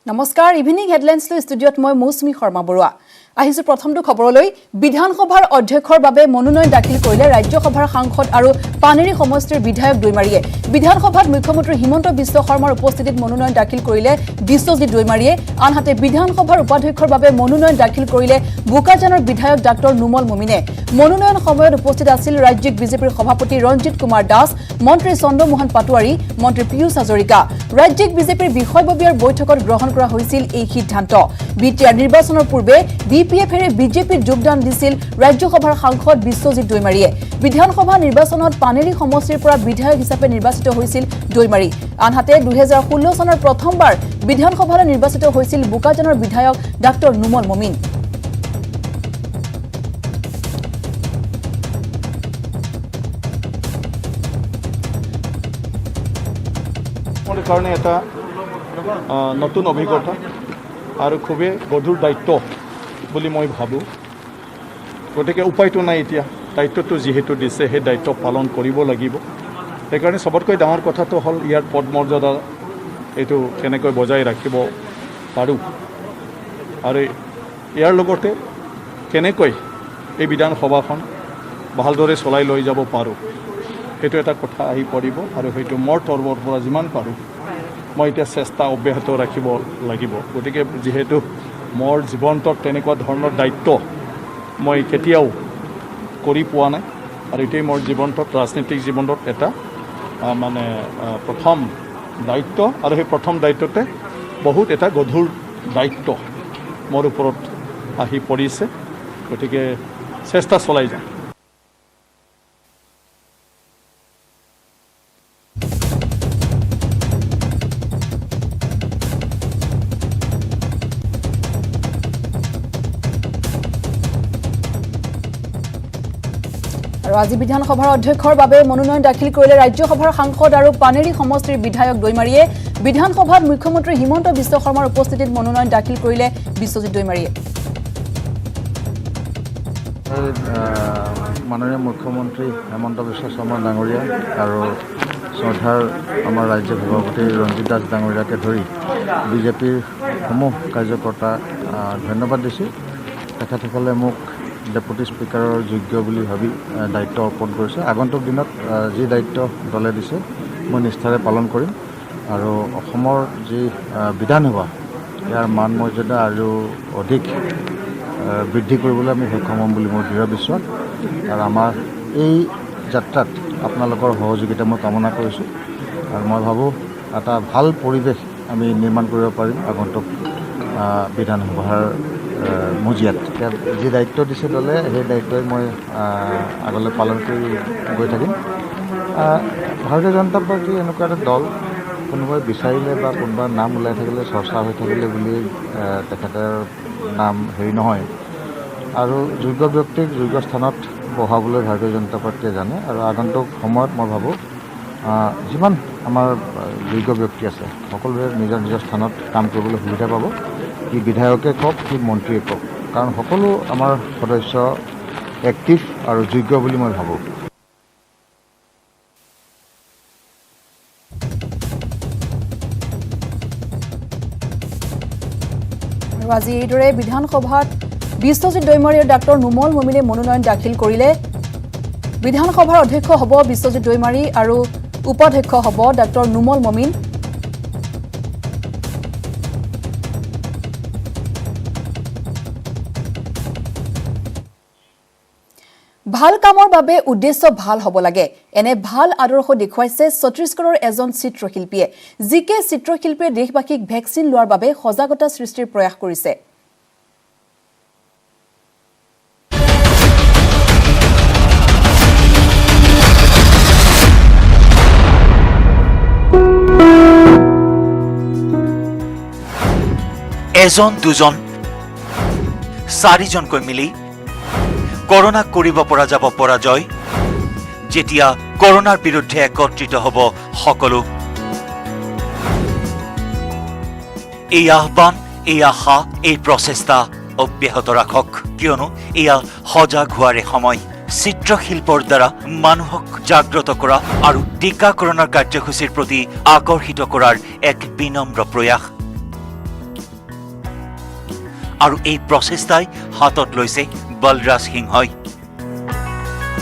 নমস্কাৰ evening headlines লৈ ষ্টুডিঅ'ত মই মৌচুমী শৰ্মা বৰুৱা আহিছো প্ৰথমটো খবৰলৈ বিধানসভাৰ অধ্যক্ষৰ বাবে মনোনয়ন দাখিল কৰিলে ৰাজ্যসভাৰ সাংসদ আৰু পানেৰী সমষ্টিৰ বিধায়ক দৈমাৰীয়ে বিধানসভাত মুখ্যমন্ত্ৰী হিমন্ত বিশ্ব শৰ্মাৰ উপস্থিতিত মনোনয়ন দাখিল কৰিলে বিশ্বজিৎ দৈমাৰীয়ে আনহাতে বিধানসভাৰ উপাধ্যক্ষৰ বাবে মনোনয়ন দাখিল কৰিলে বোকাজানৰ বিধায়ক ডাক্তৰ নুমল মুমিনে মনোনয়ন সময়ত উপস্থিত আছিল ৰাজ্যিক বিজেপিৰ সভাপতি ৰঞ্জিত কুমাৰ দাস মন্ত্ৰী চন্দ্ৰমোহন পাটোৱাৰী মন্ত্ৰী পীয়ুষ হাজৰিকা ৰাজ্যিক বিজেপিৰ বিষয়ববীয়াৰ বৈঠকত গ্ৰহণ কৰা হৈছিল এই সিদ্ধান্ত বিটিআৰ নিৰ্বাচনৰ পূৰ্বে বিপিএফৰে বিজেপিৰ যোগদান দিছিল ৰাজ্যসভাৰ সাংসদ বিশ্বজিৎ দৈমাৰীয়ে বিধানসভা নিৰ্বাচনত পানেৰী সমষ্টিৰ পৰা বিধায়ক হিচাপে নিৰ্বাচিত হৈছিল দৈমাৰী আনহাতে 2016 চনৰ প্ৰথমবাৰ বিধানসভালৈ নিৰ্বাচিত হৈছিল বোকাজানৰ বিধায়ক ডাক্তৰ নুমল মুমিন মোৰ কাৰণে এটা নতুন অভিজ্ঞতা আৰু খুবেই গধুৰ দায়িত্ব বুলি মই ভাবোঁ গতিকে উপায়টো নাই এতিয়া দায়িত্বটো যিহেতু দিছে সেই দায়িত্ব পালন কৰিব লাগিব সেইকাৰণে সবতকৈ ডাঙৰ কথাটো হ'ল ইয়াৰ পদ মৰ্যাদা এইটো কেনেকৈ বজাই ৰাখিব পাৰোঁ আৰু ইয়াৰ লগতে কেনেকৈ এই বিধানসভাখন ভালদৰে চলাই লৈ যাব পাৰোঁ সেইটো এটা কথা আহি পৰিব আৰু সেইটো মোৰ তৰফৰ পৰা যিমান পাৰোঁ মই এতিয়া চেষ্টা অব্যাহত ৰাখিব লাগিব গতিকে যিহেতু মোৰ জীৱনটোত তেনেকুৱা ধৰণৰ দায়িত্ব মই কেতিয়াও কৰি পোৱা নাই আৰু এতিয়াই মোৰ জীৱনটোত ৰাজনৈতিক জীৱনত এটা প্ৰথম দায়িত্ব আৰু সেই প্ৰথম দায়িত্বতে বহুত এটা গধুৰ দায়িত্ব মোৰ ওপৰত আহি পৰিছে গতিকে চেষ্টা চলাই যাম আৰু আজি বিধানসভাৰ অধ্যক্ষৰ বাবে মনোনয়ন দাখিল কৰিলে ৰাজ্যসভাৰ সাংসদ আৰু পানেৰী সমষ্টিৰ বিধায়ক দৈমাৰীয়ে বিধানসভাত মুখ্যমন্ত্ৰী হিমন্ত বিশ্ব শৰ্মাৰ উপস্থিতিত মনোনয়ন দাখিল কৰিলে বিশ্বজিৎ দৈমাৰীয়ে মাননীয় মুখ্যমন্ত্ৰী হিমন্ত বিশ্ব শৰ্মা ডাঙৰীয়া আৰু শ্ৰদ্ধাৰ আমাৰ ৰাজ্যিক সভাপতি ৰঞ্জিত দাস ডাঙৰীয়াকে ধৰি বিজেপিৰ সমূহ কাৰ্যকৰ্তা ধন্যবাদ দিছোঁ তেখেতসকলে মোক ডেপুটি স্পীকাৰৰ যোগ্য বুলি ভাবি দায়িত্ব অৰ্পণ কৰিছে আগন্তুক দিনত যি দায়িত্ব দলে দিছে মই নিষ্ঠাৰে পালন কৰিম আৰু অসমৰ যি বিধানসভা ইয়াৰ মান মৰ্যাদা আৰু অধিক বৃদ্ধি কৰিবলৈ আমি সক্ষম হ'ম বুলি মোৰ দৃঢ় বিশ্বাস আৰু আমাৰ এই যাত্ৰাত আপোনালোকৰ সহযোগিতা মই কামনা কৰিছোঁ আৰু মই ভাবোঁ এটা ভাল পৰিৱেশ আমি নিৰ্মাণ কৰিব পাৰিম আগন্তুক বিধানসভাৰ মজিয়াত যি দায়িত্ব দিছে দলে সেই দায়িত্বই মই আগলৈ পালন কৰি গৈ থাকিম ভাৰতীয় জনতা পাৰ্টি এনেকুৱা এটা দল কোনোবাই বিচাৰিলে বা কোনোবাৰ নাম ওলাই থাকিলে চৰ্চা হৈ থাকিলে বুলি তেখেতৰ নাম হেৰি নহয় আৰু যোগ্য ব্যক্তিক যোগ্য স্থানত বহাবলৈ ভাৰতীয় জনতা পাৰ্টীয়ে জানে আৰু আগন্তুক সময়ত মই ভাবোঁ যিমান আমাৰ যোগ্য ব্যক্তি আছে সকলোৱে নিজৰ নিজৰ স্থানত কাম কৰিবলৈ সুবিধা পাব কি বিধায়কে কওক কি মন্ত্ৰীয়ে কওক কাৰণ সকলো আমাৰ সদস্য এক্টিভ আৰু যোগ্য বুলি মই ভাবোঁ আৰু আজি এইদৰে বিধানসভাত বিশ্বজিৎ দৈমাৰী আৰু ডাক্তৰ নুমল মুমিনে মনোনয়ন দাখিল কৰিলে বিধানসভাৰ অধ্যক্ষ হ'ব বিশ্বজিৎ দৈমাৰী আৰু উপাধ্যক্ষ হ'ব ডাক্তৰ নুমল মুমিন ভাল কামৰ বাবে উদ্দেশ্য ভাল হ'ব লাগে এনে ভাল আদৰ্শ দেখুৱাইছে ছত্তীশগড়ৰ এজন চিত্ৰশিল্পীয়ে জিকে চিত্ৰশিল্পীয়ে দেশবাসীক ভেকচিন লোৱাৰ বাবে সজাগতা সৃষ্টিৰ প্ৰয়াস কৰিছে এজন দুজন চাৰিজনকৈ মিলি কৰোনাক কৰিব পৰা যাব পৰাজয় যেতিয়া কৰোনাৰ বিৰুদ্ধে একত্ৰিত হ'ব সকলো এই আহ্বান এই আশা এই প্ৰচেষ্টা অব্যাহত ৰাখক কিয়নো এয়া সজাগ হোৱাৰে সময় চিত্ৰশিল্পৰ দ্বাৰা মানুহক জাগ্ৰত কৰা আৰু টিকাকৰণৰ কাৰ্যসূচীৰ প্ৰতি আকৰ্ষিত কৰাৰ এক বিনম্ৰ প্ৰয়াস আৰু এই প্ৰচেষ্টাই হাতত লৈছে বলৰাজ সিংহই।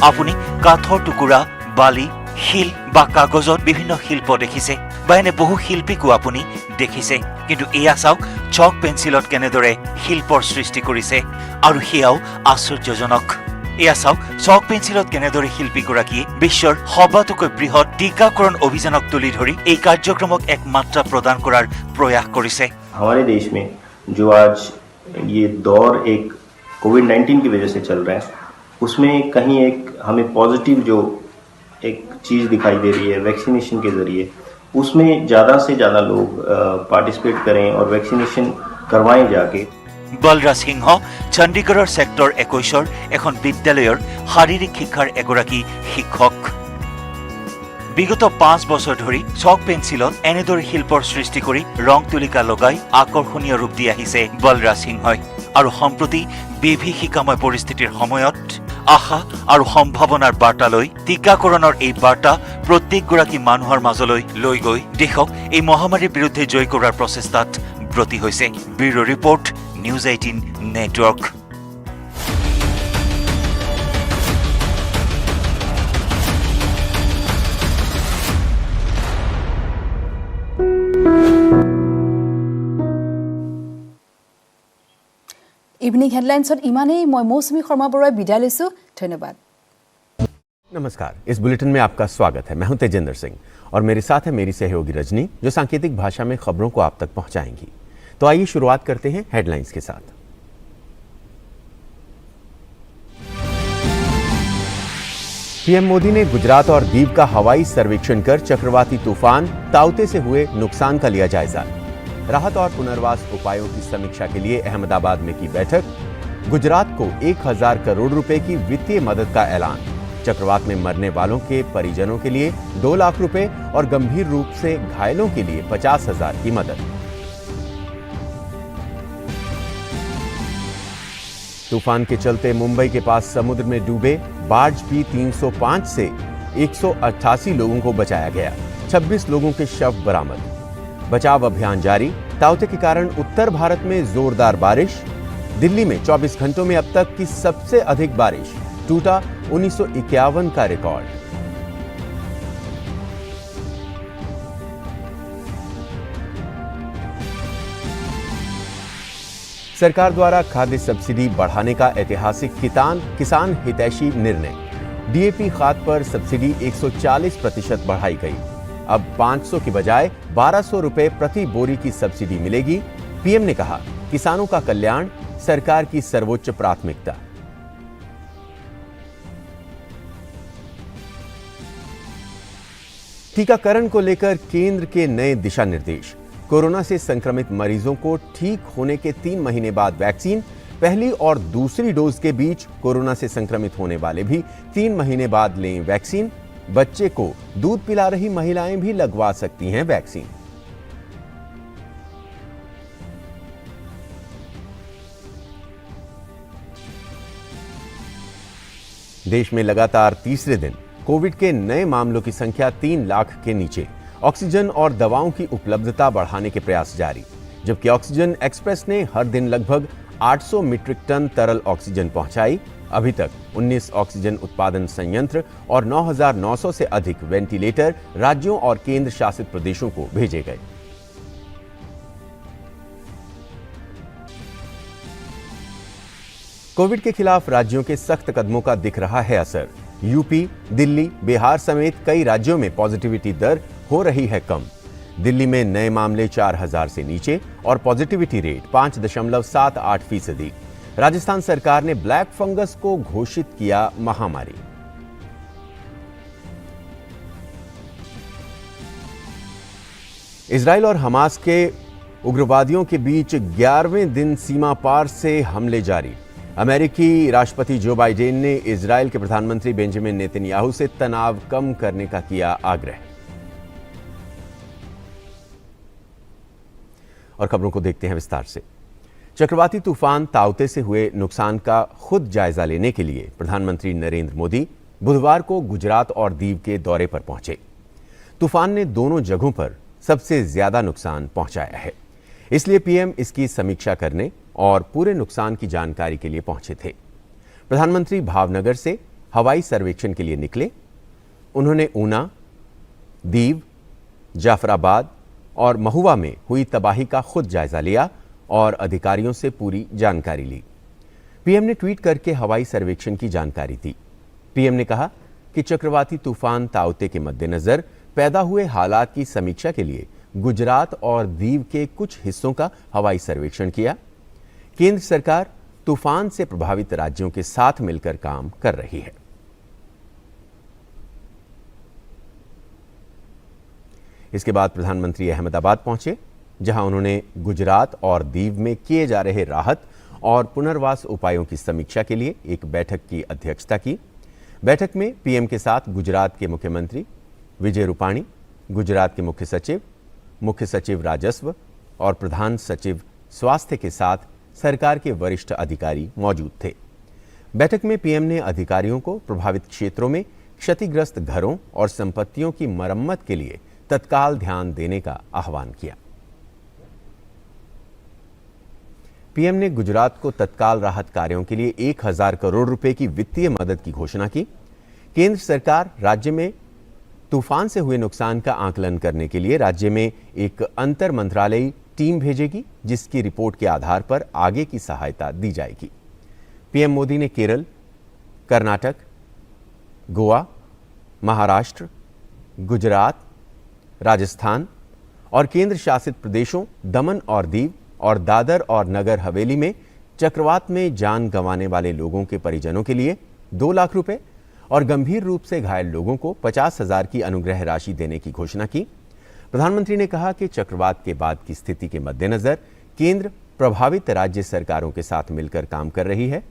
আপুনি কাঠৰ টুকুৰা, বালি, শিল বা কাগজত বিভিন্ন শিল্প দেখিছে বা এনে বহু শিল্পীকো আপুনি দেখিছে, কিন্তু এয়া চাওক চক পেঞ্চিলত কেনেদৰে শিল্পৰ সৃষ্টি কৰিছে, আৰু সেয়াও আশ্চৰ্যজনক। এয়া চাওক চক পেঞ্চিলত কেনেদৰে শিল্পীগৰাকীয়ে বিশ্বৰ সবাতোকৈ বৃহৎ টিকাকৰণ অভিযানক তুলি ধৰি এই কাৰ্যক্ৰমক এক মাত্ৰা প্ৰদান কৰাৰ প্ৰয়াস কৰিছে। हमारे देश में जो आज ये दौर एक कोविड-19 की वजह से चल रहा है, उसमें कहीं एक हमें पॉजिटिव जो एक चीज़ दिखाई दे रही है वैक्सीनेशन के ज़रिए, उसमें ज़्यादा से ज़्यादा लोग पार्टिसिपेट करें और वैक्सीनेशन करवाएं जाके। বলৰাজ সিংহ চণ্ডীগড়ৰ ছেক্টৰ 21 এখন বিদ্যালয়ৰ শাৰীৰিক শিক্ষাৰ এগৰাকী শিক্ষক। বিগত 5 বছৰ ধৰি চক পেঞ্চিলত এনেদৰে শিল্পৰ সৃষ্টি কৰি ৰং তুলিকা লগাই আকৰ্ষণীয় ৰূপ দি আহিছে বলৰাজ সিংহই, আৰু সম্প্ৰতি বিভীষিকাময় পৰিস্থিতিৰ সময়ত আশা আৰু সম্ভাৱনাৰ বাৰ্তা লৈ টিকাকৰণৰ এই বাৰ্তা প্ৰত্যেকগৰাকী মানুহৰ মাজলৈ লৈ গৈ দেশক এই মহামাৰীৰ বিৰুদ্ধে জয় কৰাৰ প্ৰচেষ্টাত ব্ৰতী হৈছে। Bureau report, news 18 network. Evening হেডলাইন্সত ইমানেই। মই মৌচুমী শৰ্মা বৰুৱাই বিদায় লৈছোঁ। ধন্যবাদ। नमस्कार, इस बुलेटिन में आपका स्वागत है। मैं हूं तेजेंद्र सिंह और मेरे साथ है मेरी सहयोगी रजनी, जो सांकेतिक भाषा में खबरों को आप तक पहुंचाएंगी। तो आइए शुरुआत करते हैं हेडलाइंस के साथ। पीएम मोदी ने गुजरात और दीव का हवाई सर्वेक्षण कर चक्रवाती तूफान ताउते से हुए नुकसान का लिया जायजा। राहत और पुनर्वास उपायों की समीक्षा के लिए अहमदाबाद में की बैठक। गुजरात को 1000 करोड़ रुपए की वित्तीय मदद का ऐलान। चक्रवात में मरने वालों के परिजनों के लिए 2 लाख रुपए और गंभीर रूप से घायलों के लिए 50,000 की मदद। तूफान के चलते मुंबई के पास समुद्र में डूबे बार्ज P305 से 188 लोगों को बचाया गया। 26 लोगों के शव बरामद। बचाव अभियान जारी। ताउते के कारण उत्तर भारत में जोरदार बारिश। दिल्ली में 24 घंटों में अब तक की सबसे अधिक बारिश। टूटा 1951 का रिकॉर्ड। सरकार द्वारा खाद्य सब्सिडी बढ़ाने का ऐतिहासिक किसान हितैषी निर्णय। डीएपी खाद पर सब्सिडी 140% बढ़ाई गई। अब 500 की बजाय 1200 रुपए प्रति बोरी की सब्सिडी मिलेगी। पीएम ने कहा, किसानों का कल्याण सरकार की सर्वोच्च प्राथमिकता। टीकाकरण को लेकर केंद्र के नए दिशा निर्देश। कोरोना से संक्रमित मरीजों को ठीक होने के 3 महीने बाद वैक्सीन। पहली और दूसरी डोज के बीच कोरोना से संक्रमित होने वाले भी 3 महीने बाद लें वैक्सीन। बच्चे को दूध पिला रही महिलाएं भी लगवा सकती हैं वैक्सीन। देश में लगातार तीसरे दिन कोविड के नए मामलों की संख्या 3 लाख के नीचे। ऑक्सीजन और दवाओं की उपलब्धता बढ़ाने के प्रयास जारी, जबकि ऑक्सीजन एक्सप्रेस ने हर दिन लगभग 800 मीट्रिक टन तरल ऑक्सीजन पहुंचाई। अभी तक 19 ऑक्सीजन उत्पादन संयंत्र और 9,900 से अधिक वेंटिलेटर राज्यों और केंद्र शासित प्रदेशों को भेजे गए। कोविड के खिलाफ राज्यों के सख्त कदमों का दिख रहा है असर। यूपी, दिल्ली, बिहार समेत कई राज्यों में पॉजिटिविटी दर हो रही है कम। दिल्ली में नए मामले 4000 से नीचे और पॉजिटिविटी रेट 5.78%। राजस्थान सरकार ने ब्लैक फंगस को घोषित किया महामारी। इजराइल और हमास के उग्रवादियों के बीच 11वें दिन सीमा पार से हमले जारी। अमेरिकी राष्ट्रपति जो बाइडेन ने इजराइल के प्रधानमंत्री बेंजामिन नेतन्याहू से तनाव कम करने का किया आग्रह। और खबरों को देखते हैं विस्तार से। चक्रवाती तूफान ताउते से हुए नुकसान का खुद जायजा लेने के लिए प्रधानमंत्री नरेंद्र मोदी बुधवार को गुजरात और दीव के दौरे पर पहुंचे। तूफान ने दोनों जगहों पर सबसे ज्यादा नुकसान पहुंचाया है, इसलिए पीएम इसकी समीक्षा करने और पूरे नुकसान की जानकारी के लिए पहुंचे थे। प्रधानमंत्री भावनगर से हवाई सर्वेक्षण के लिए निकले। उन्होंने ऊना, दीव, जाफराबाद और महुआ में हुई तबाही का खुद जायजा लिया और अधिकारियों से पूरी जानकारी ली। पीएम ने ट्वीट करके हवाई सर्वेक्षण की जानकारी दी। पीएम ने कहा कि चक्रवाती तूफान ताउते के मद्देनजर पैदा हुए हालात की समीक्षा के लिए गुजरात और दीव के कुछ हिस्सों का हवाई सर्वेक्षण किया। केंद्र सरकार तूफान से प्रभावित राज्यों के साथ मिलकर काम कर रही है। इसके बाद प्रधानमंत्री अहमदाबाद पहुंचे, जहां उन्होंने गुजरात और दीव में किए जा रहे राहत और पुनर्वास उपायों की समीक्षा के लिए एक बैठक की अध्यक्षता की। बैठक में पीएम के साथ गुजरात के मुख्यमंत्री विजय रूपाणी, गुजरात के मुख्य सचिव राजस्व और प्रधान सचिव स्वास्थ्य के साथ सरकार के वरिष्ठ अधिकारी मौजूद थे। बैठक में पीएम ने अधिकारियों को प्रभावित क्षेत्रों में क्षतिग्रस्त घरों और संपत्तियों की मरम्मत के लिए तत्काल ध्यान देने का आह्वान किया। पीएम ने गुजरात को तत्काल राहत कार्यों के लिए 1000 करोड़ रुपए की वित्तीय मदद की घोषणा की। केंद्र सरकार राज्य में तूफान से हुए नुकसान का आकलन करने के लिए राज्य में एक अंतर मंत्रालयी टीम भेजेगी, जिसकी रिपोर्ट के आधार पर आगे की सहायता दी जाएगी। पीएम मोदी ने केरल, कर्नाटक, गोवा, महाराष्ट्र, गुजरात, राजस्थान और केंद्र शासित प्रदेशों दमन और दीव और दादर और नगर हवेली में चक्रवात में जान गंवाने वाले लोगों के परिजनों के लिए 2 लाख रुपए और गंभीर रूप से घायल लोगों को 50,000 की अनुग्रह राशि देने की घोषणा की। प्रधानमंत्री ने कहा कि चक्रवात के बाद की स्थिति के मद्देनजर केंद्र प्रभावित राज्य सरकारों के साथ मिलकर काम कर रही है।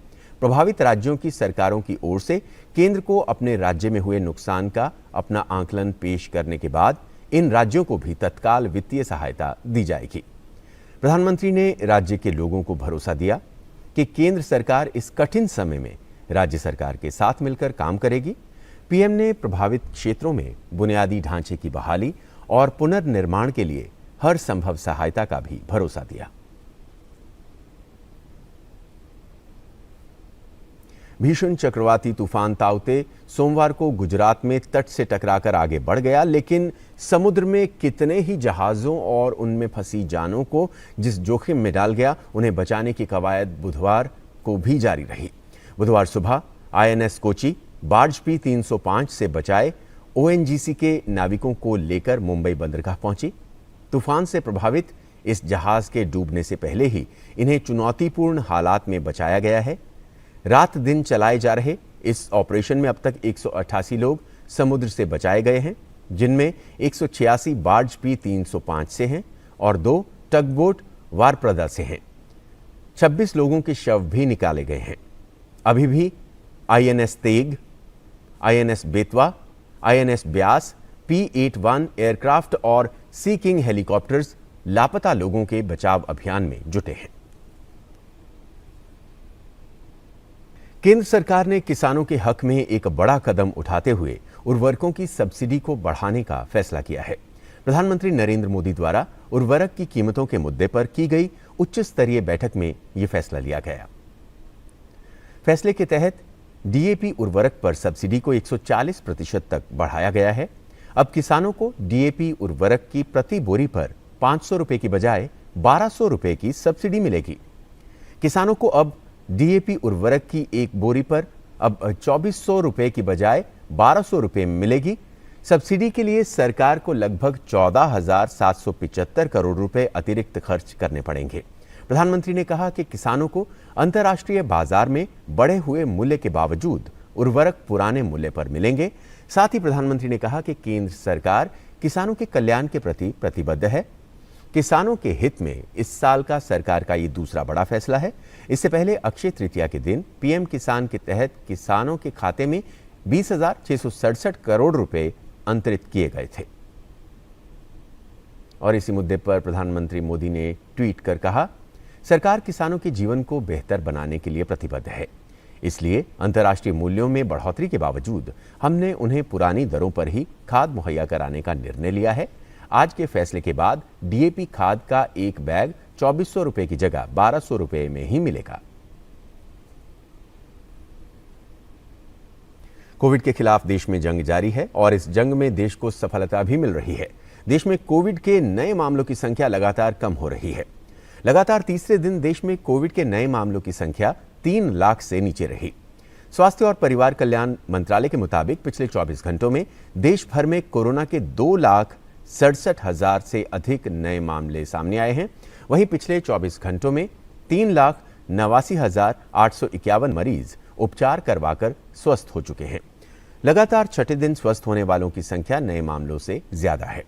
प्रभावित राज्यों की सरकारों की ओर से केंद्र को अपने राज्य में हुए नुकसान का अपना आकलन पेश करने के बाद इन राज्यों को भी तत्काल वित्तीय सहायता दी जाएगी। प्रधानमंत्री ने राज्य के लोगों को भरोसा दिया कि केंद्र सरकार इस कठिन समय में राज्य सरकार के साथ मिलकर काम करेगी। पीएम ने प्रभावित क्षेत्रों में बुनियादी ढांचे की बहाली और पुनर्निर्माण के लिए हर संभव सहायता का भी भरोसा दिया। भीषण चक्रवाती तूफान ताउते सोमवार को गुजरात में तट से टकराकर आगे बढ़ गया, लेकिन समुद्र में कितने ही जहाजों और उनमें फंसी जानों को जिस जोखिम में डाल गया, उन्हें बचाने की कवायद बुधवार को भी जारी रही। बुधवार सुबह आईएनएस कोची बार्ज P305 से बचाए ओएनजीसी के नाविकों को लेकर मुंबई बंदरगाह पहुंची। तूफान से प्रभावित इस जहाज के डूबने से पहले ही इन्हें चुनौतीपूर्ण हालात में बचाया गया है। रात दिन चलाए जा रहे इस ऑपरेशन में अब तक 188 लोग समुद्र से बचाए गए हैं, जिनमें 186 बार्ज P305 से हैं और 2 टगबोट वारप्रदा से हैं। 26 लोगों के शव भी निकाले गए हैं। अभी भी INS Tegh, INS Betwa, INS Beas, P81 aircraft और सी किंग हेलीकॉप्टर्स लापता लोगों के बचाव अभियान में जुटे हैं। केंद्र सरकार ने किसानों के हक में एक बड़ा कदम उठाते हुए उर्वरकों की सब्सिडी को बढ़ाने का फैसला किया है। प्रधानमंत्री नरेंद्र मोदी द्वारा उर्वरक की कीमतों के मुद्दे पर की गई उच्च स्तरीय बैठक में यह फैसला लिया गया। फैसले के तहत डीएपी उर्वरक पर सब्सिडी को 140% तक बढ़ाया गया है। अब किसानों को डीएपी उर्वरक की प्रति बोरी पर 500 रुपए की बजाय 1200 रुपए की सब्सिडी मिलेगी। किसानों को अब डीएपी उर्वरक की एक बोरी पर अब 2400 रुपए की बजाय 1200 रुपए मिलेगी। सब्सिडी के लिए सरकार को लगभग 14,775 करोड़ रुपए अतिरिक्त खर्च करने पड़ेंगे। प्रधानमंत्री ने कहा कि किसानों को अंतर्राष्ट्रीय बाजार में बढ़े हुए मूल्य के बावजूद उर्वरक पुराने मूल्य पर मिलेंगे। साथ ही प्रधानमंत्री ने कहा कि केंद्र सरकार किसानों के कल्याण के प्रति प्रतिबद्ध है। किसानों के हित में इस साल का सरकार का ये दूसरा बड़ा फैसला है। इससे पहले अक्षय तृतीया के दिन पीएम किसान के तहत किसानों के खाते में 20,667 करोड़ रुपए अंतरित किए गए थे। और इसी मुद्दे पर प्रधानमंत्री मोदी ने ट्वीट कर कहा, सरकार किसानों के जीवन को बेहतर बनाने के लिए प्रतिबद्ध है। इसलिए अंतर्राष्ट्रीय मूल्यों में बढ़ोतरी के बावजूद हमने उन्हें पुरानी दरों पर ही खाद मुहैया कराने का निर्णय लिया है। आज के फैसले के बाद डीएपी खाद का एक बैग 2400 रुपए की जगह 1200 रुपए में ही मिलेगा। कोविड के खिलाफ देश में जंग जारी है और इस जंग में देश को सफलता भी मिल रही है। देश में कोविड के नए मामलों की संख्या लगातार कम हो रही है। लगातार तीसरे दिन देश में कोविड के नए मामलों की संख्या 3 लाख से नीचे रही। स्वास्थ्य और परिवार कल्याण मंत्रालय के मुताबिक पिछले 24 घंटों में देश भर में कोरोना के 2,67,000 से अधिक नए मामले सामने आए हैं। वहीं पिछले 24 घंटों में 3,89,851 मरीज उपचार करवाकर स्वस्थ हो चुके हैं। लगातार छठे दिन स्वस्थ होने वालों की संख्या नए मामलों से ज्यादा है।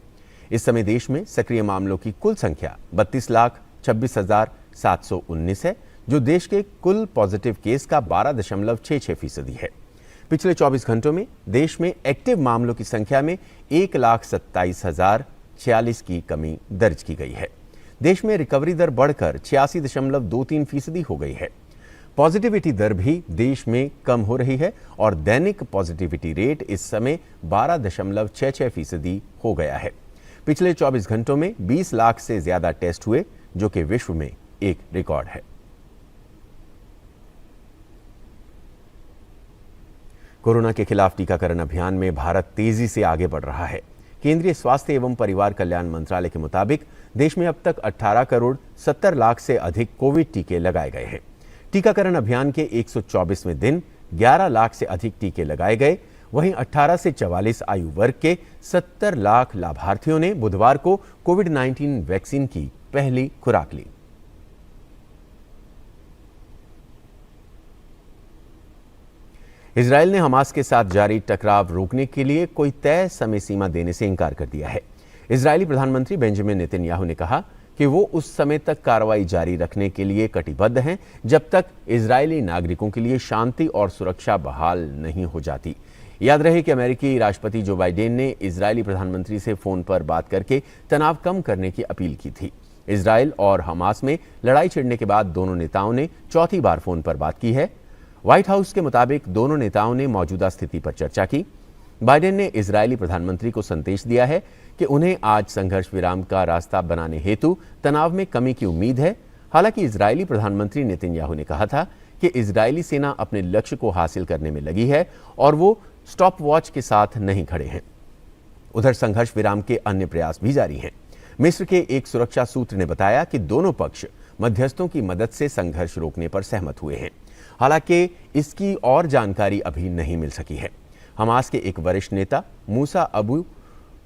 इस समय देश में सक्रिय मामलों की कुल संख्या 32,26,719 है, जो देश के कुल पॉजिटिव केस का 12.66% है। पिछले 24 घंटों में देश में एक्टिव मामलों की संख्या में 1,27,046 की कमी दर्ज की गई है। देश में रिकवरी दर बढ़कर 86.23% हो गई है। पॉजिटिविटी दर भी देश में कम हो रही है और दैनिक पॉजिटिविटी रेट इस समय 12.66% हो गया है। पिछले 24 घंटों में 20 लाख से ज्यादा टेस्ट हुए, जो कि विश्व में एक रिकॉर्ड है। कोरोना के खिलाफ टीकाकरण अभियान में भारत तेजी से आगे बढ़ रहा है। केंद्रीय स्वास्थ्य एवं परिवार कल्याण मंत्रालय के मुताबिक देश में अब तक 18 करोड़ 70 लाख से अधिक कोविड टीके लगाए गए हैं। टीकाकरण अभियान के 124वें दिन 11 लाख से अधिक टीके लगाए गए। वहीं 18 से 44 आयु वर्ग के 70 लाख लाभार्थियों ने बुधवार को कोविड-19 वैक्सीन की पहली खुराक ली। इजरायल ने हमास के साथ जारी टकराव रोकने के लिए कोई तय समय सीमा देने से इनकार कर दिया है। इजरायली प्रधानमंत्री बेंजामिन नेतन्याहू ने कहा कि वो उस समय तक कार्रवाई जारी रखने के लिए कटिबद्ध हैं जब तक इजरायली नागरिकों के लिए शांति और सुरक्षा बहाल नहीं हो जाती। याद रहे कि अमेरिकी राष्ट्रपति जो बाइडेन ने इजरायली प्रधानमंत्री से फोन पर बात करके तनाव कम करने की अपील की थी। इजरायल और हमास में लड़ाई छिड़ने के बाद दोनों नेताओं ने चौथी बार फोन पर बात की है। व्हाइट हाउस के मुताबिक दोनों नेताओं ने मौजूदा स्थिति पर चर्चा की। बाइडेन ने इजरायली प्रधानमंत्री को संदेश दिया है कि उन्हें आज संघर्ष विराम का रास्ता बनाने हेतु तनाव में कमी की उम्मीद है। हालांकि इजरायली प्रधानमंत्री नेतन्याहू ने कहा था कि इजरायली सेना अपने लक्ष्य को हासिल करने में लगी है और वो स्टॉप वॉच के साथ नहीं खड़े हैं। उधर संघर्ष विराम के अन्य प्रयास भी जारी हैं। मिस्र के एक सुरक्षा सूत्र ने बताया कि दोनों पक्ष मध्यस्थों की मदद से संघर्ष रोकने पर सहमत हुए हैं। हालांकि इसकी और जानकारी अभी नहीं मिल सकी है। हमास के एक वरिष्ठ नेता मूसा अबू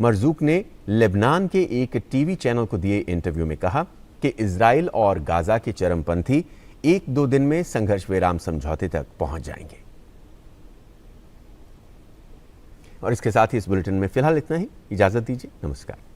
मरजूक ने लेबनान के एक टीवी चैनल को दिए इंटरव्यू में कहा कि इजरायल और गाजा के चरमपंथी 1-2 दिन में संघर्ष विराम समझौते तक पहुंच जाएंगे। और इसके साथ ही इस बुलेटिन में फिलहाल इतना ही। इजाजत दीजिए। नमस्कार।